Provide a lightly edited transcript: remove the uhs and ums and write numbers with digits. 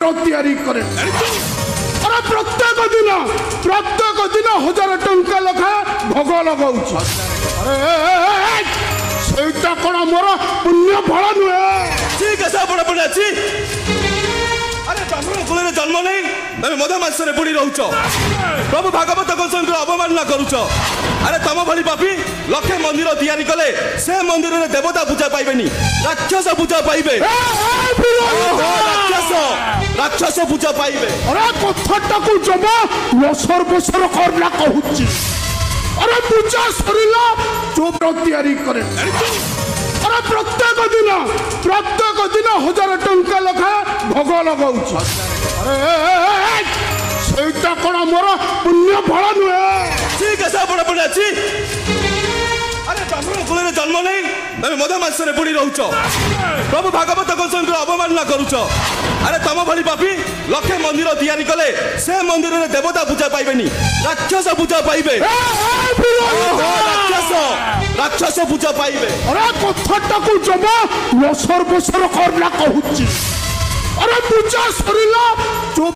तैयारी करे अरे प्रत्येक दिन 1000 टंका लखा भोग लगाऊँ अरे सेटा कौन मोर पुण्य फल नुहे ठीक है बड़ा बड़ा अच्छी अरे ब्राह्मण कुल जन्म नहीं तुम मधुमासरे बुड़ी रोच प्रभु भागवत गोस्वामी अवमानना करुच अरे तुम भली पापी लक्षे मंदिर तैयारी कले से मंदिर में देवता पूजा पाइबे राक्षस पूजा पाइबे राक्षस पूजा पाइबे अरे कथाटा को जमा लसर बसर करला कहूची अरे पूजा सरिला चोप तैयारी करे अरे प्रत्येक दिन 1000 टंका लखा भोग लगाऊँ अरे सेटा कौन मोर पुण्य फल नुहे ठीक है बड़ा बड़ा अच्छी अरे ब्राह्मण कुल जन्म नहीं तुम मधुमासरे बुड़ी रोच प्रभु भागवत गोस्वामी अवमानना करुच अरे तुम भली पापी लक्षे मंदिर तैयारी कले से मंदिर में देवता पूजा पाइबे राक्षस पूजा पाइबे राक्षस पूजा पाइबे अरे कथाटा को जमा लसर बसर करला कहूची अरे पूजा सरिला चोप